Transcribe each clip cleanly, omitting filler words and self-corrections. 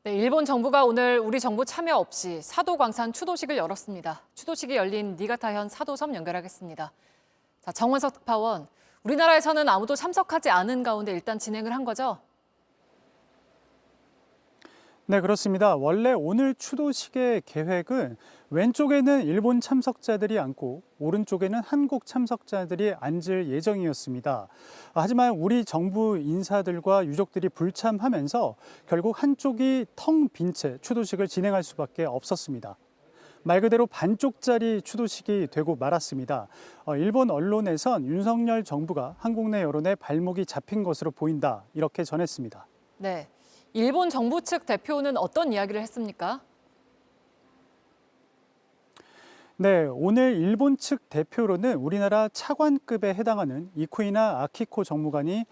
네, 일본 정부가 오늘 우리 정부 참여 없이 사도광산 추도식을 열었습니다. 추도식이 열린 니가타현 사도섬 연결하겠습니다. 자, 정원석 특파원, 우리나라에서는 아무도 참석하지 않은 가운데 일단 진행을 한 거죠? 네, 그렇습니다. 원래 오늘 추도식의 계획은 왼쪽에는 일본 참석자들이 앉고 오른쪽에는 한국 참석자들이 앉을 예정이었습니다. 하지만 우리 정부 인사들과 유족들이 불참하면서 결국 한쪽이 텅 빈 채 추도식을 진행할 수밖에 없었습니다. 말 그대로 반쪽짜리 추도식이 되고 말았습니다. 일본 언론에선 윤석열 정부가 한국 내 여론에 발목이 잡힌 것으로 보인다, 이렇게 전했습니다. 네, 일본 정부 측 대표는 어떤 이야기를 했습니까? 네, 오늘 일본 측 대표로는 우리나라 차관급에 해당하는 이쿠이나 아키코 정무관이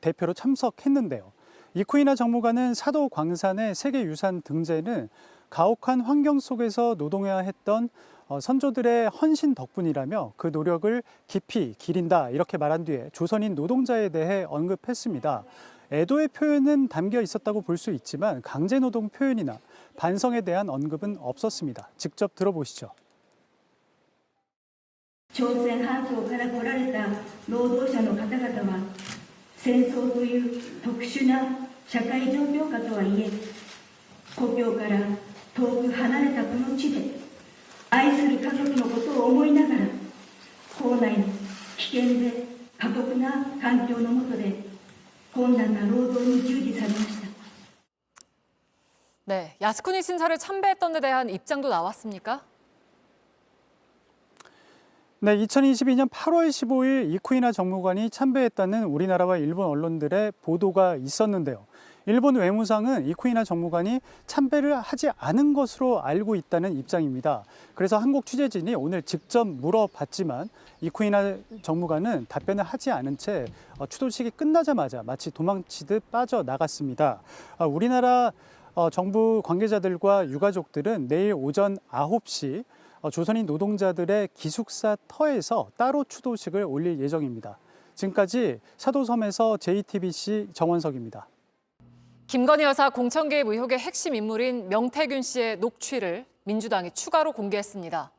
대표로 참석했는데요. 이쿠이나 정무관은 사도 광산의 세계유산 등재는 가혹한 환경 속에서 노동해야 했던 선조들의 헌신 덕분이라며 그 노력을 깊이 기린다, 이렇게 말한 뒤에 조선인 노동자에 대해 언급했습니다. 애도의 표현은 담겨 있었다고 볼 수 있지만 강제노동 표현이나 반성에 대한 언급은 없었습니다. 직접 들어보시죠. 朝鮮半島から来られた労働者の方々は戦争という特殊な社会状況下とはいえ故郷から遠く離れたこの地で愛する家族のことを思いながら校内の危険で過酷な環境の下で困難な労働に従事されました。 네, 야스쿠니 신사를 참배했던 데 대한 입장도 나왔습니까? 네, 2022년 8월 15일 이쿠이나 정무관이 참배했다는 우리나라와 일본 언론들의 보도가 있었는데요. 일본 외무상은 이쿠이나 정무관이 참배를 하지 않은 것으로 알고 있다는 입장입니다. 그래서 한국 취재진이 오늘 직접 물어봤지만 이쿠이나 정무관은 답변을 하지 않은 채 추도식이 끝나자마자 마치 도망치듯 빠져나갔습니다. 우리나라 정부 관계자들과 유가족들은 내일 오전 9시 조선인 노동자들의 기숙사 터에서 따로 추도식을 올릴 예정입니다. 지금까지 사도섬에서 JTBC 정원석입니다. 김건희 여사 공천 개입 의혹의 핵심 인물인 명태균 씨의 녹취를 민주당이 추가로 공개했습니다.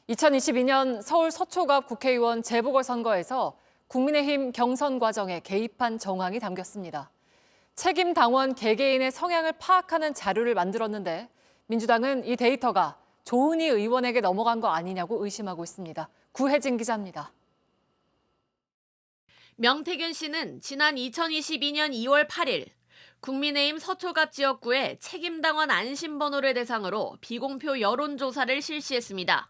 2022년 서울 서초갑 국회의원 재보궐선거에서 국민의힘 경선 과정에 개입한 정황이 담겼습니다. 책임 당원 개개인의 성향을 파악하는 자료를 만들었는데 민주당은 이 데이터가 조은희 의원에게 넘어간 거 아니냐고 의심하고 있습니다. 구혜진 기자입니다. 명태균 씨는 지난 2022년 2월 8일 국민의힘 서초갑 지역구의 책임당원 안심번호를 대상으로 비공표 여론조사를 실시했습니다.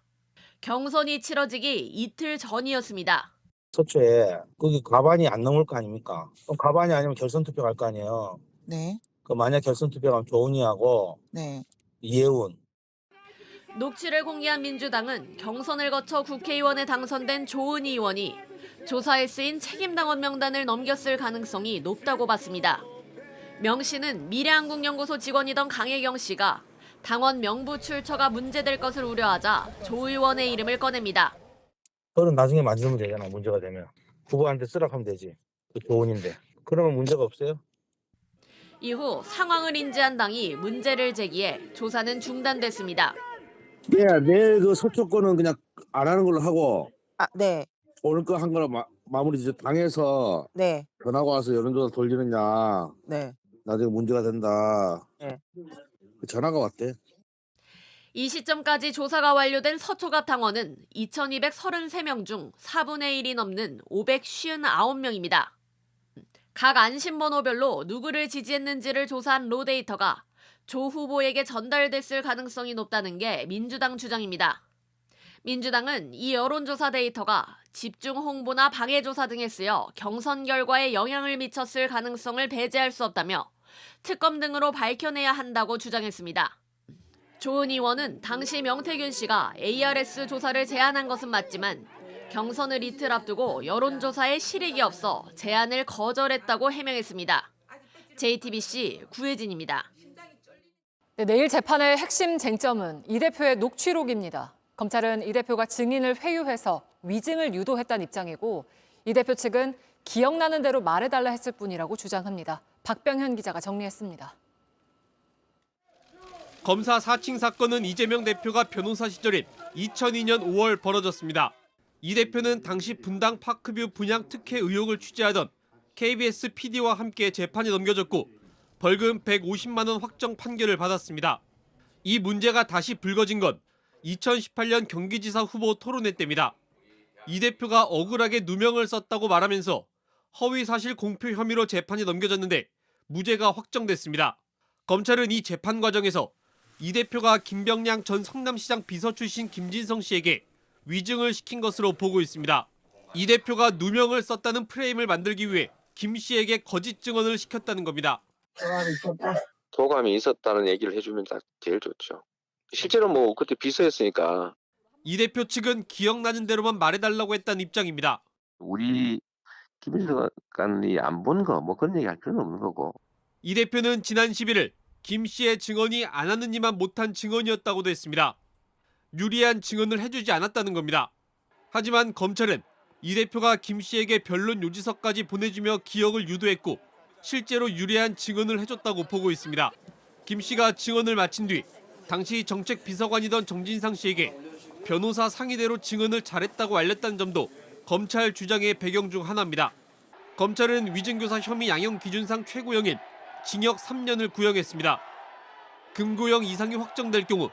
경선이 치러지기 이틀 전이었습니다. 서초에 거기 과반이 안 넘을 거 아닙니까? 그럼 과반이 아니면 결선 투표 갈 거 아니에요. 네. 그 만약 결선 투표 가면 조은희하고 네. 이혜훈. 녹취를 공개한 민주당은 경선을 거쳐 국회의원에 당선된 조은희 의원이 조사에 쓰인 책임당원 명단을 넘겼을 가능성이 높다고 봤습니다. 명 씨는 미래한국연구소 직원이던 강혜경 씨가 당원 명부 출처가 문제될 것을 우려하자 조 의원의 이름을 꺼냅니다. 그건 나중에 만들면 되잖아. 문제가 되면. 후보한테 쓰라고 하면 되지. 그 조은인데. 그러면 문제가 없어요? 이후 상황을 인지한 당이 문제를 제기해 조사는 중단됐습니다. 네, 내일 그 서초 거는 그냥 안 하는 걸로 하고 네. 오늘 거 한 거로 마무리 이제 당에서 네. 전화가 와서 여론조사 돌리느냐 네. 나중에 문제가 된다. 네. 그 전화가 왔대. 이 시점까지 조사가 완료된 서초갑 당원은 2,233명 중 4분의 1이 넘는 559명입니다. 각 안심번호별로 누구를 지지했는지를 조사한 로 데이터가 조 후보에게 전달됐을 가능성이 높다는 게 민주당 주장입니다. 민주당은 이 여론조사 데이터가 집중 홍보나 방해조사 등에 쓰여 경선 결과에 영향을 미쳤을 가능성을 배제할 수 없다며 특검 등으로 밝혀내야 한다고 주장했습니다. 조은 의원은 당시 명태균 씨가 ARS 조사를 제안한 것은 맞지만 경선을 이틀 앞두고 여론조사에 실익이 없어 제안을 거절했다고 해명했습니다. JTBC 구혜진입니다. 네, 내일 재판의 핵심 쟁점은 이 대표의 녹취록입니다. 검찰은 이 대표가 증인을 회유해서 위증을 유도했다는 입장이고 이 대표 측은 기억나는 대로 말해달라 했을 뿐이라고 주장합니다. 박병현 기자가 정리했습니다. 검사 사칭 사건은 이재명 대표가 변호사 시절인 2002년 5월 벌어졌습니다. 이 대표는 당시 분당 파크뷰 분양 특혜 의혹을 취재하던 KBS PD와 함께 재판에 넘겨졌고 벌금 150만 원 확정 판결을 받았습니다. 이 문제가 다시 불거진 건 2018년 경기지사 후보 토론회 때입니다. 이 대표가 억울하게 누명을 썼다고 말하면서 허위사실 공표 혐의로 재판에 넘겨졌는데 무죄가 확정됐습니다. 검찰은 이 재판 과정에서 이 대표가 김병량 전 성남시장 비서 출신 김진성 씨에게 위증을 시킨 것으로 보고 있습니다. 이 대표가 누명을 썼다는 프레임을 만들기 위해 김 씨에게 거짓 증언을 시켰다는 겁니다. 도감이 있었다는 얘기를 해주면 제일 좋죠. 실제로 뭐 그때 비서였으니까. 이 대표 측은 기억나는 대로만 말해달라고 했다는 입장입니다. 우리 김일관이 안 본 거 뭐 그런 얘기 할 필요는 없는 거고. 이 대표는 지난 11일 김 씨의 증언이 안 하느니만 못한 증언이었다고도 했습니다. 유리한 증언을 해주지 않았다는 겁니다. 하지만 검찰은 이 대표가 김 씨에게 변론 요지서까지 보내주며 기억을 유도했고 실제로 유리한 증언을 해줬다고 보고 있습니다. 김 씨가 증언을 마친 뒤 당시 정책비서관이던 정진상 씨에게 변호사 상의대로 증언을 잘했다고 알렸다는 점도 검찰 주장의 배경 중 하나입니다. 검찰은 위증교사 혐의 양형 기준상 최고형인 징역 3년을 구형했습니다. 금고형 이상이 확정될 경우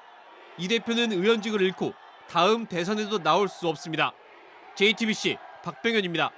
이 대표는 의원직을 잃고 다음 대선에도 나올 수 없습니다. JTBC 박병현입니다.